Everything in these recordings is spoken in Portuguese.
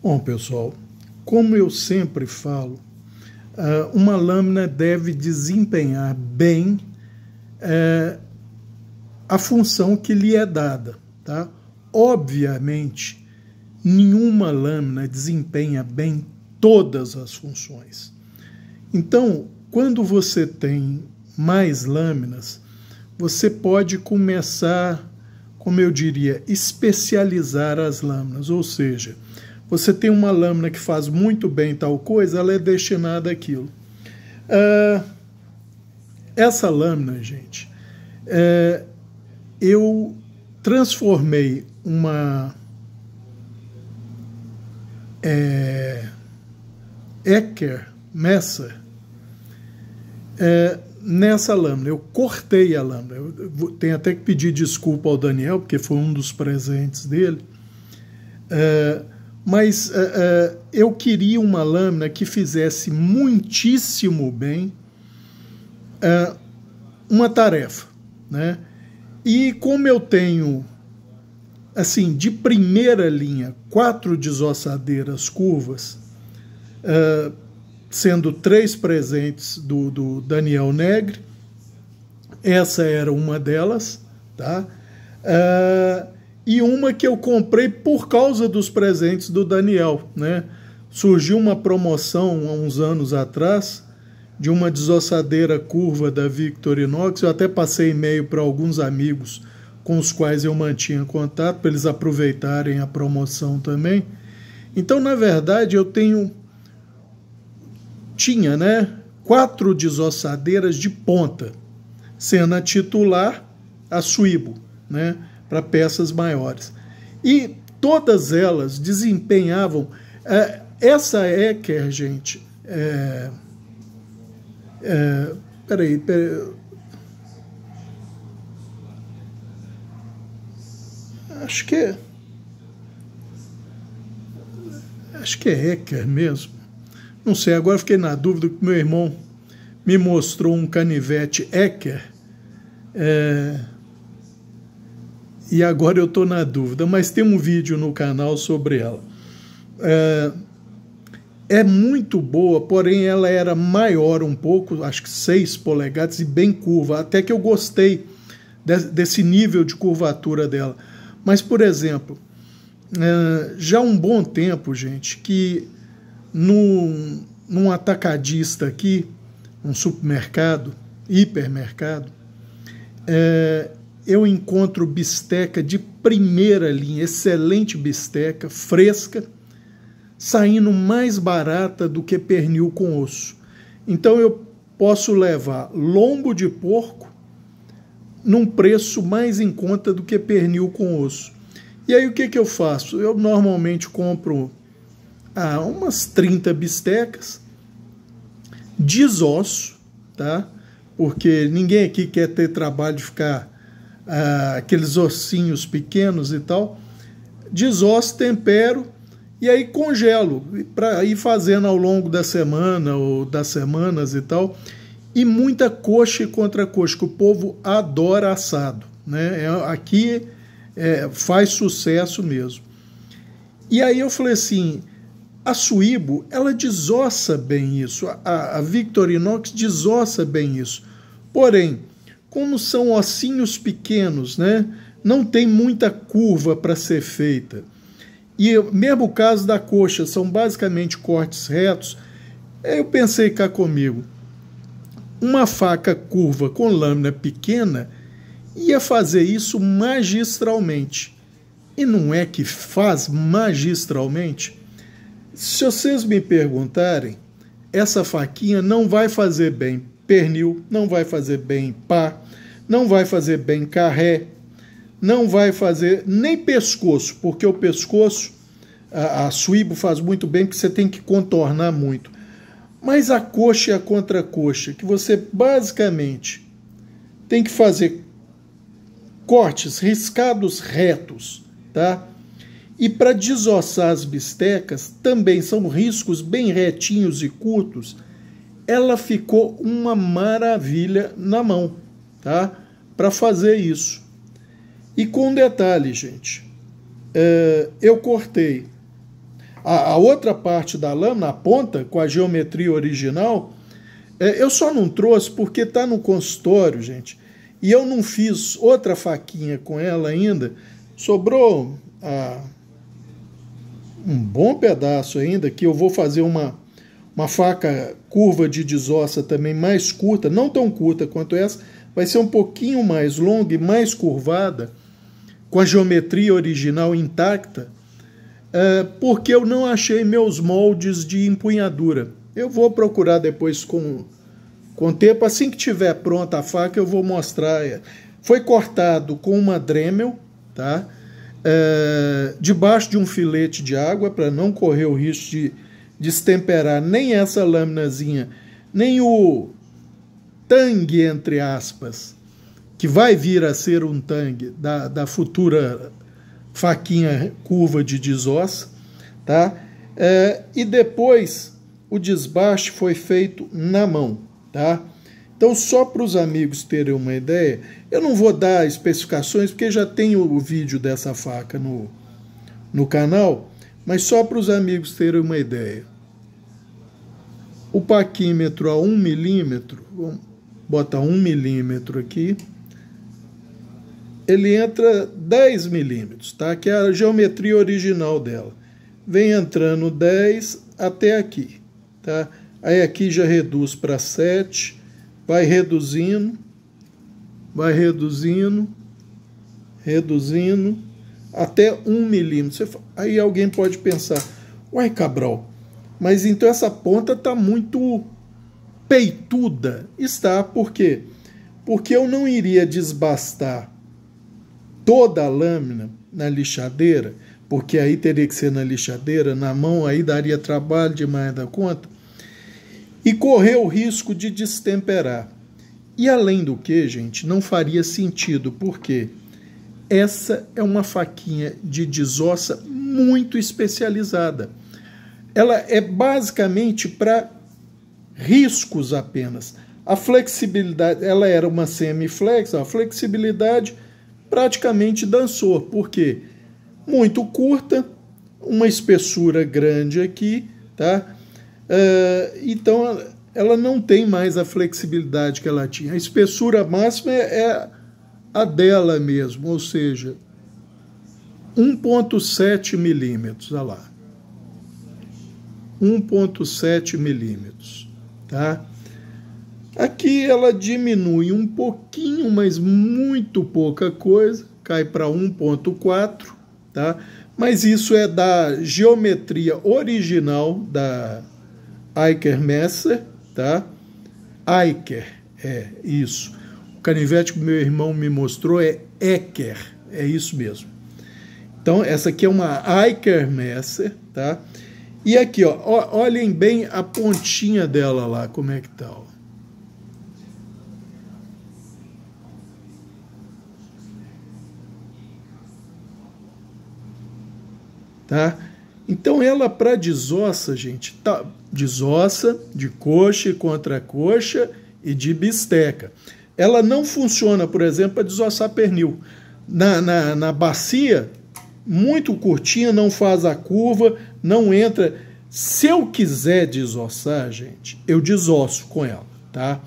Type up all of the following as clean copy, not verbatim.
Bom, pessoal, como eu sempre falo, uma lâmina deve desempenhar bem a função que lhe é dada, tá? Obviamente, nenhuma lâmina desempenha bem todas as funções. Então, quando você tem mais lâminas, você pode começar, como eu diria, especializar as lâminas, ou seja, você tem uma lâmina que faz muito bem tal coisa, ela é destinada àquilo. Essa lâmina, gente, eu transformei uma Ecker Messer nessa lâmina. Eu cortei a lâmina. Eu tenho até que pedir desculpa ao Daniel, porque foi um dos presentes dele. Mas eu queria uma lâmina que fizesse muitíssimo bem uma tarefa, né? E como eu tenho, assim, de primeira linha, 4 desossadeiras curvas, sendo 3 presentes do Daniel Negri, essa era uma delas, tá? E uma que eu comprei por causa dos presentes do Daniel, né? Surgiu uma promoção há uns anos atrás de uma desossadeira curva da Victorinox. Eu até passei e-mail para alguns amigos com os quais eu mantinha contato, para eles aproveitarem a promoção também. Então, na verdade, eu tinha, né, 4 desossadeiras de ponta, sendo a titular a Swibo, né, para peças maiores. E todas elas desempenhavam... essa Ecker, gente... Peraí. Acho que é Ecker mesmo. Não sei, agora fiquei na dúvida que meu irmão me mostrou um canivete Ecker. E agora eu estou na dúvida, mas tem um vídeo no canal sobre ela. É muito boa, porém ela era maior um pouco, acho que 6 polegadas e bem curva, até que eu gostei desse nível de curvatura dela. Mas, por exemplo, já há um bom tempo, gente, que num atacadista aqui, um supermercado, hipermercado, eu encontro bisteca de primeira linha, excelente bisteca, fresca, saindo mais barata do que pernil com osso. Então eu posso levar lombo de porco num preço mais em conta do que pernil com osso. E aí o que eu faço? Eu normalmente compro umas 30 bistecas, desosso, tá? Porque ninguém aqui quer ter trabalho de ficar aqueles ossinhos pequenos e tal. Desosso, tempero, e aí congelo, para ir fazendo ao longo da semana ou das semanas e tal. E muita coxa e contracoxa, que o povo adora assado, né? Aqui faz sucesso mesmo. E aí eu falei assim, a Swibo, ela desossa bem isso, a Victorinox desossa bem isso. Porém, como são ossinhos pequenos, né? Não tem muita curva para ser feita. E mesmo o caso da coxa, são basicamente cortes retos. Eu pensei cá comigo, uma faca curva com lâmina pequena ia fazer isso magistralmente. E não é que faz magistralmente? Se vocês me perguntarem, essa faquinha não vai fazer bem pernil, não vai fazer bem pá, não vai fazer bem carré, não vai fazer nem pescoço, porque o pescoço, a Swibo faz muito bem, porque você tem que contornar muito. Mas a coxa e a contracoxa, que você basicamente tem que fazer cortes, riscados retos, tá? E para desossar as bistecas, também são riscos bem retinhos e curtos. Ela ficou uma maravilha na mão, tá? Para fazer isso. E com um detalhe, gente, eu cortei A outra parte da lâmina, a ponta, com a geometria original, eu só não trouxe porque está no consultório, gente, e eu não fiz outra faquinha com ela ainda. Sobrou um bom pedaço ainda, que eu vou fazer uma faca curva de desossa também mais curta, não tão curta quanto essa, vai ser um pouquinho mais longa e mais curvada, com a geometria original intacta, porque eu não achei meus moldes de empunhadura. Eu vou procurar depois com tempo, assim que tiver pronta a faca eu vou mostrar. Foi cortado com uma Dremel, tá? Debaixo de um filete de água, para não correr o risco de destemperar nem essa laminazinha, nem o tangue, entre aspas, que vai vir a ser um tangue da futura faquinha curva de desossa, tá? E depois o desbaste foi feito na mão, tá? Então, só para os amigos terem uma ideia, eu não vou dar especificações, porque já tem o vídeo dessa faca no canal, mas só para os amigos terem uma ideia. O paquímetro a 1 milímetro, vamos botar 1 milímetro aqui, ele entra 10 milímetros, tá? Que é a geometria original dela. Vem entrando 10 até aqui, tá? Aí aqui já reduz para 7, vai reduzindo, até 1 milímetro. Aí alguém pode pensar, uai, Cabral, mas então essa ponta está muito peituda. Está, por quê? Porque eu não iria desbastar toda a lâmina na lixadeira, porque aí teria que ser na lixadeira, na mão aí daria trabalho demais da conta, e correr o risco de destemperar. E além do que, gente, não faria sentido, porque essa é uma faquinha de desossa muito especializada. Ela é basicamente para riscos apenas. A flexibilidade, ela era uma semiflex, a flexibilidade praticamente dançou. Por quê? Muito curta, uma espessura grande aqui, tá? Então, ela não tem mais a flexibilidade que ela tinha. A espessura máxima é a dela mesmo, ou seja, 1,7 milímetros, olha lá. 1,7 milímetros, tá? Aqui ela diminui um pouquinho, mas muito pouca coisa, cai para 1,4, tá? Mas isso é da geometria original da Eicher Messer, tá? Eicher, isso. O canivete que meu irmão me mostrou é Ecker, é isso mesmo. Então, essa aqui é uma Eicher Messer, tá? E aqui, ó, olhem bem a pontinha dela lá, como é que tá, ó. Tá? Então ela para desossa, gente, tá, desossa de coxa e contracoxa e de bisteca. Ela não funciona, por exemplo, para desossar pernil. Na bacia, muito curtinha, não faz a curva, não entra. Se eu quiser desossar, gente, eu desosso com ela, tá?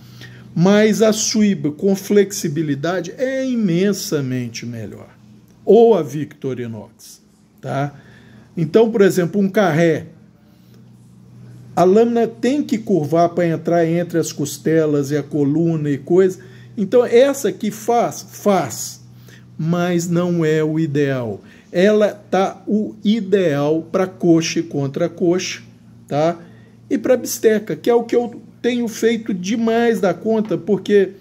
Mas a Swiba com flexibilidade é imensamente melhor. Ou a Victorinox, tá? Então, por exemplo, um carré, a lâmina tem que curvar para entrar entre as costelas e a coluna e coisa. Então, essa aqui faz, mas não é o ideal. Ela tá o ideal para coxa e contracoxa, tá? E para bisteca, que é o que eu tenho feito demais da conta, porque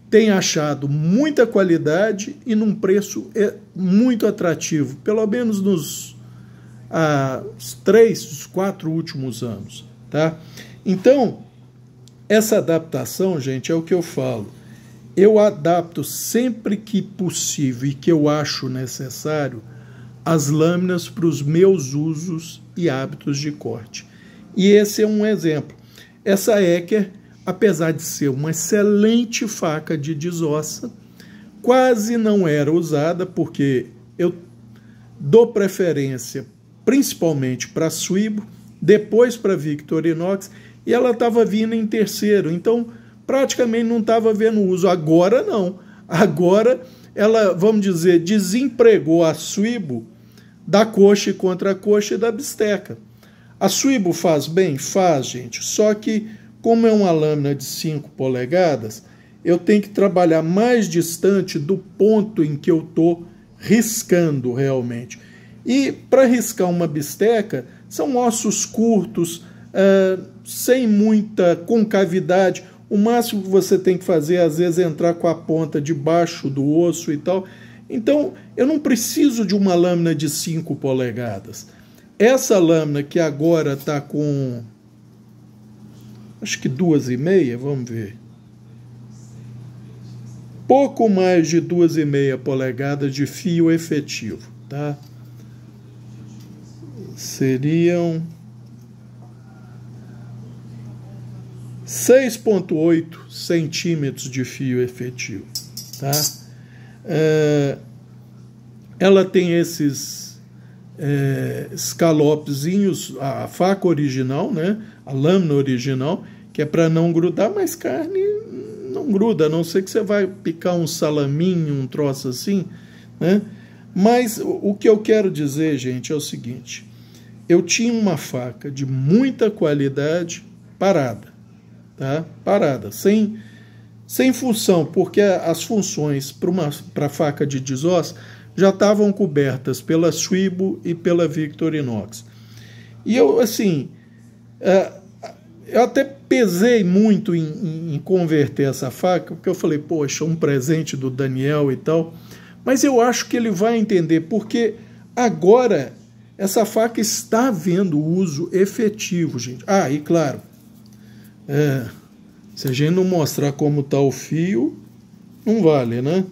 tenho achado muita qualidade e num preço muito atrativo, pelo menos nos 3, 4 últimos anos, tá? Então, essa adaptação, gente, é o que eu falo. Eu adapto sempre que possível e que eu acho necessário as lâminas para os meus usos e hábitos de corte. E esse é um exemplo. Essa Ecker, apesar de ser uma excelente faca de desossa, quase não era usada, porque eu dou preferência principalmente para a Swibo, depois para a Victorinox, e ela estava vindo em terceiro, então praticamente não estava havendo uso. Agora não, agora ela, vamos dizer, desempregou a Swibo da coxa e contra a coxa e da bisteca. A Swibo faz bem? Faz, gente, só que como é uma lâmina de 5 polegadas, eu tenho que trabalhar mais distante do ponto em que eu estou riscando realmente. E para riscar uma bisteca, são ossos curtos, sem muita concavidade. O máximo que você tem que fazer, às vezes, é entrar com a ponta debaixo do osso e tal. Então, eu não preciso de uma lâmina de 5 polegadas. Essa lâmina que agora está com, acho que 2,5, vamos ver. Pouco mais de 2,5 polegadas de fio efetivo, tá? Seriam 6,8 centímetros de fio efetivo, tá? Ela tem esses escalopezinhos, a faca original, né? A lâmina original, que é para não grudar, mas carne não gruda, a não ser que você vai picar um salaminho, um troço assim, né? Mas o que eu quero dizer, gente, é o seguinte: eu tinha uma faca de muita qualidade parada, tá? Parada, sem função, porque as funções para faca de desossa já estavam cobertas pela Swibo e pela Victorinox. E eu, assim, eu até pesei muito em converter essa faca, porque eu falei, poxa, um presente do Daniel e tal, mas eu acho que ele vai entender, porque agora essa faca está vendo uso efetivo, gente. Ah, e claro, se a gente não mostrar como está o fio, não vale, né?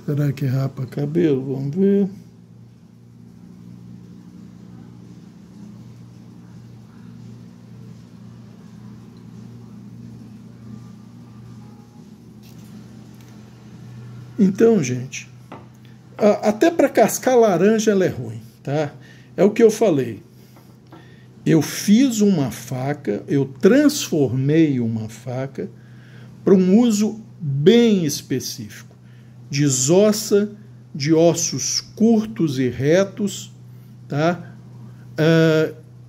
Será que rapa cabelo? Vamos ver. Então, gente, até para cascar laranja ela é ruim, tá? É o que eu falei. Eu fiz uma faca, eu transformei uma faca para um uso bem específico. Desossa de ossos curtos e retos, tá?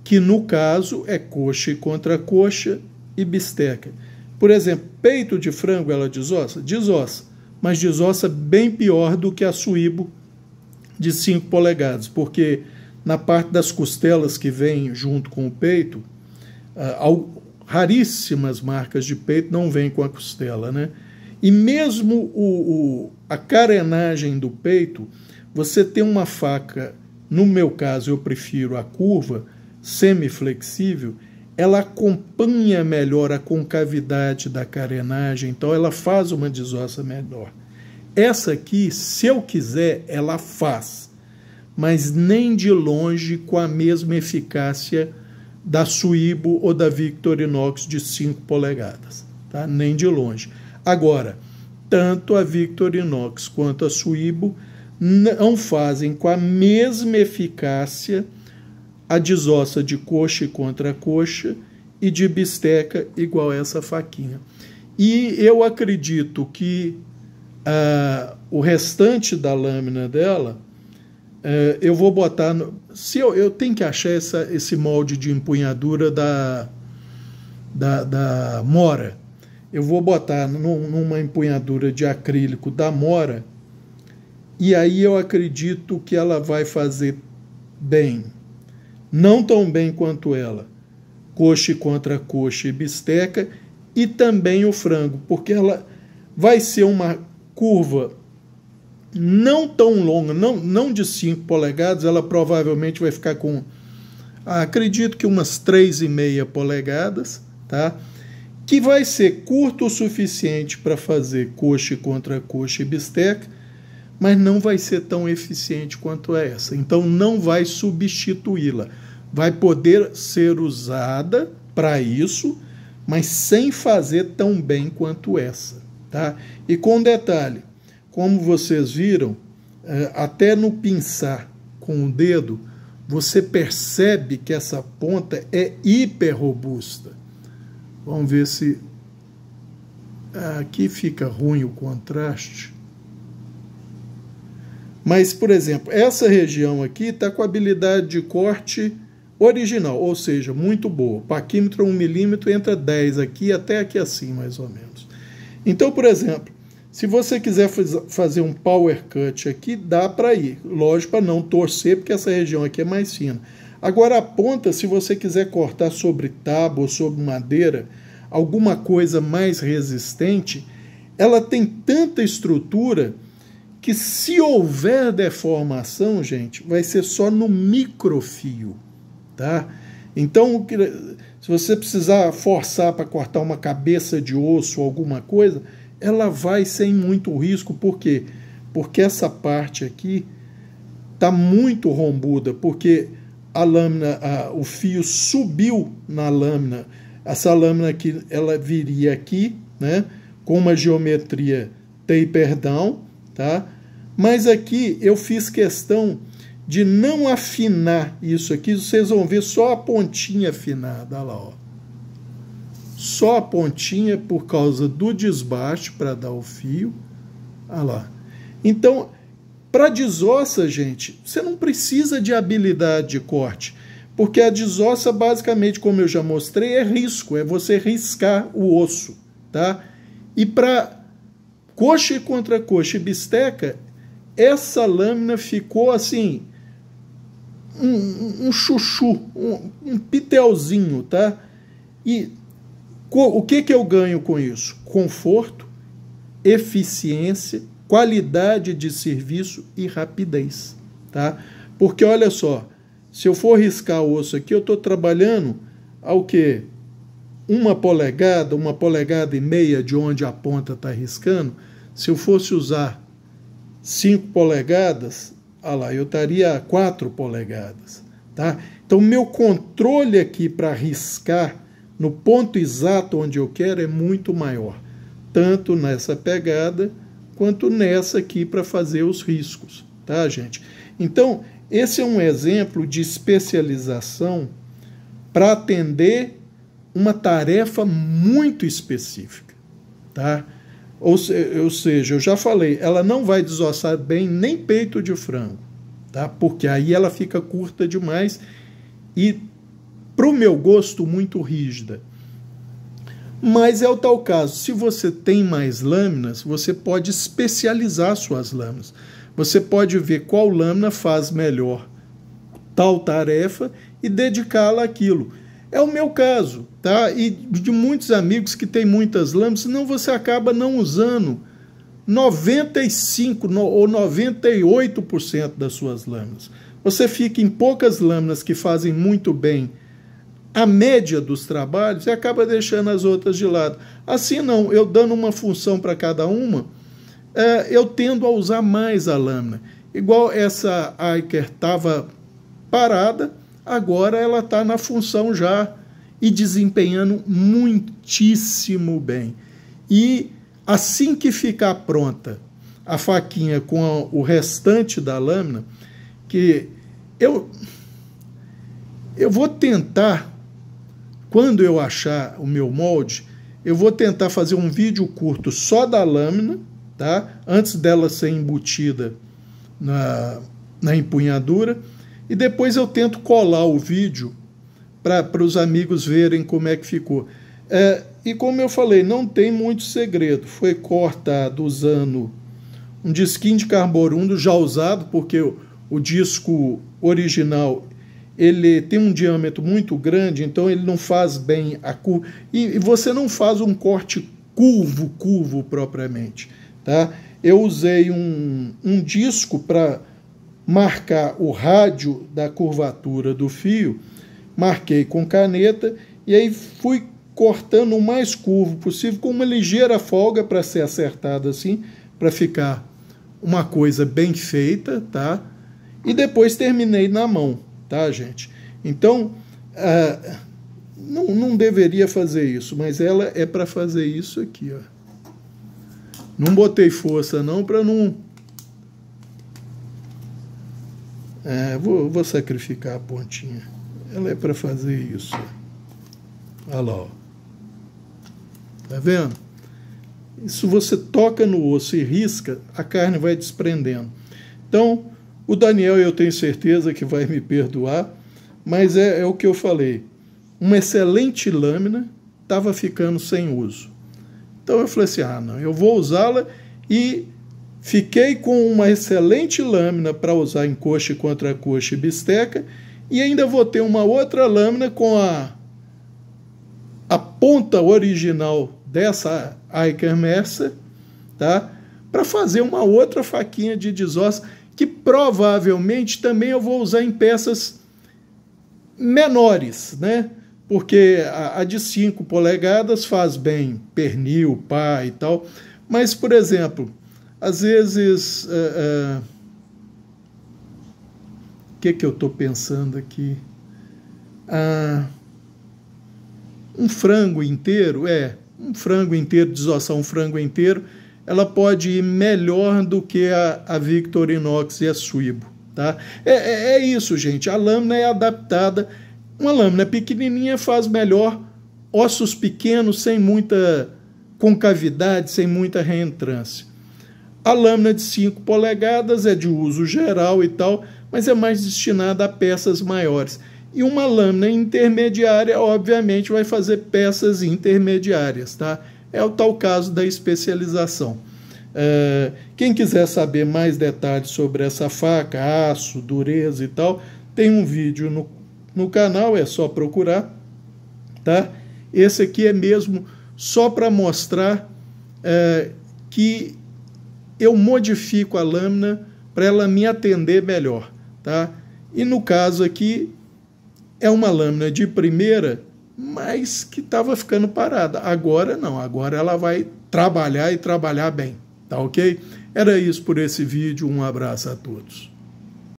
Que no caso é coxa e contracoxa e bisteca. Por exemplo, peito de frango ela desossa? Desossa, mas desossa bem pior do que a Swibo de 5 polegadas, porque na parte das costelas que vem junto com o peito, raríssimas marcas de peito não vêm com a costela, né? E mesmo a carenagem do peito, você tem uma faca, no meu caso eu prefiro a curva, semiflexível, ela acompanha melhor a concavidade da carenagem, então ela faz uma desossa melhor. Essa aqui, se eu quiser, ela faz, mas nem de longe com a mesma eficácia da Swibo ou da Victorinox de 5 polegadas, tá? Nem de longe. Agora, tanto a Victorinox quanto a Swibo não fazem com a mesma eficácia a desossa de coxa e contracoxa e de bisteca igual essa faquinha. E eu acredito que o restante da lâmina dela, eu vou botar... eu tenho que achar esse molde de empunhadura da Mora. Eu vou botar numa empunhadura de acrílico da Mora, e aí eu acredito que ela vai fazer bem. Não tão bem quanto ela, coxa e contracoxa e bisteca, e também o frango, porque ela vai ser uma curva não tão longa, não de 5 polegadas, ela provavelmente vai ficar com, acredito que umas 3,5 polegadas, tá? Que vai ser curto o suficiente para fazer coxa contra coxa e bisteca, mas não vai ser tão eficiente quanto essa. Então não vai substituí-la. Vai poder ser usada para isso, mas sem fazer tão bem quanto essa, tá? E com detalhe, como vocês viram, até no pinçar com o dedo, você percebe que essa ponta é hiper robusta. Vamos ver se aqui fica ruim o contraste. Mas, por exemplo, essa região aqui está com a habilidade de corte original, ou seja, muito boa. Paquímetro 1 milímetro entra 10 aqui, até aqui assim, mais ou menos. Então, por exemplo, se você quiser fazer um power cut aqui, dá para ir. Lógico, para não torcer, porque essa região aqui é mais fina. Agora, a ponta, se você quiser cortar sobre tábua ou sobre madeira, alguma coisa mais resistente, ela tem tanta estrutura que, se houver deformação, gente, vai ser só no microfio, tá? Então, se você precisar forçar para cortar uma cabeça de osso ou alguma coisa, ela vai sem muito risco. Por quê? Porque essa parte aqui está muito rombuda, porque a lâmina, o fio subiu na lâmina. Essa lâmina aqui, ela viria aqui, né, com uma geometria taper down, tá? Mas aqui eu fiz questão de não afinar isso aqui. Vocês vão ver só a pontinha afinada, olha lá, ó. Só a pontinha por causa do desbaste para dar o fio, olha lá. Então, para desossa, gente, você não precisa de habilidade de corte, porque a desossa, basicamente, como eu já mostrei, é risco, é você riscar o osso, tá? E para coxa contra coxa e bisteca, essa lâmina ficou assim, um chuchu, um pitelzinho, tá? E o que eu ganho com isso? Conforto, eficiência, qualidade de serviço e rapidez, tá? Porque olha só, se eu for riscar o osso aqui, eu estou trabalhando ao quê? 1 polegada, 1,5 polegadas de onde a ponta está riscando. Se eu fosse usar 5 polegadas, olha lá, eu estaria a 4 polegadas, tá? Então, meu controle aqui para riscar no ponto exato onde eu quero é muito maior, tanto nessa pegada quanto nessa aqui para fazer os riscos, tá, gente? Então, esse é um exemplo de especialização para atender uma tarefa muito específica, tá? Ou seja, eu já falei, ela não vai desossar bem nem peito de frango, tá? Porque aí ela fica curta demais e, para o meu gosto, muito rígida. Mas é o tal caso, se você tem mais lâminas, você pode especializar suas lâminas. Você pode ver qual lâmina faz melhor tal tarefa e dedicá-la àquilo. É o meu caso, tá? E de muitos amigos que têm muitas lâminas, senão você acaba não usando 95% ou 98% das suas lâminas. Você fica em poucas lâminas que fazem muito bem a média dos trabalhos e acaba deixando as outras de lado. Assim não, eu dando uma função para cada uma, eu tendo a usar mais a lâmina. Igual essa Aiker estava parada, agora ela está na função já e desempenhando muitíssimo bem. E assim que ficar pronta a faquinha com o restante da lâmina, que eu vou tentar, quando eu achar o meu molde, eu vou tentar fazer um vídeo curto só da lâmina, tá? Antes dela ser embutida na empunhadura, e depois eu tento colar o vídeo para os amigos verem como é que ficou. E como eu falei, não tem muito segredo. Foi cortado usando um disquinho de carborundo já usado, porque o disco original ele tem um diâmetro muito grande, então ele não faz bem a curva. E você não faz um corte curvo propriamente, tá? eu usei um disco para marcar o rádio da curvatura do fio, marquei com caneta e aí fui cortando o mais curvo possível, com uma ligeira folga para ser acertado assim, para ficar uma coisa bem feita, tá? E depois terminei na mão, tá, gente? Então, não deveria fazer isso, mas ela é para fazer isso aqui, ó. Não botei força não, para não... vou sacrificar a pontinha. Ela é para fazer isso, ó. Olha lá, ó. Tá vendo? Isso você toca no osso e risca, a carne vai desprendendo. Então, o Daniel, eu tenho certeza que vai me perdoar, mas é o que eu falei. Uma excelente lâmina estava ficando sem uso. Então eu falei assim, não, eu vou usá-la, e fiquei com uma excelente lâmina para usar em coxa, contra coxa e bisteca, e ainda vou ter uma outra lâmina com a ponta original dessa Aiker Mercer, tá? Para fazer uma outra faquinha de desossa, que provavelmente também eu vou usar em peças menores, né? Porque a de 5 polegadas faz bem pernil, pá e tal, mas, por exemplo, às vezes, o que eu estou pensando aqui? Um frango inteiro, um frango inteiro, desossar um frango inteiro, ela pode ir melhor do que a Victorinox e a Swibo, tá? É isso, gente, a lâmina é adaptada. Uma lâmina pequenininha faz melhor ossos pequenos, sem muita concavidade, sem muita reentrância. A lâmina de 5 polegadas é de uso geral e tal, mas é mais destinada a peças maiores. E uma lâmina intermediária, obviamente, vai fazer peças intermediárias, tá? É o tal caso da especialização. Quem quiser saber mais detalhes sobre essa faca, aço, dureza e tal, tem um vídeo no canal, é só procurar, tá? Esse aqui é mesmo só para mostrar que eu modifico a lâmina para ela me atender melhor, tá? E no caso aqui, é uma lâmina de primeira, mas que estava ficando parada. Agora não, agora ela vai trabalhar e trabalhar bem, tá ok? Era isso por esse vídeo, um abraço a todos.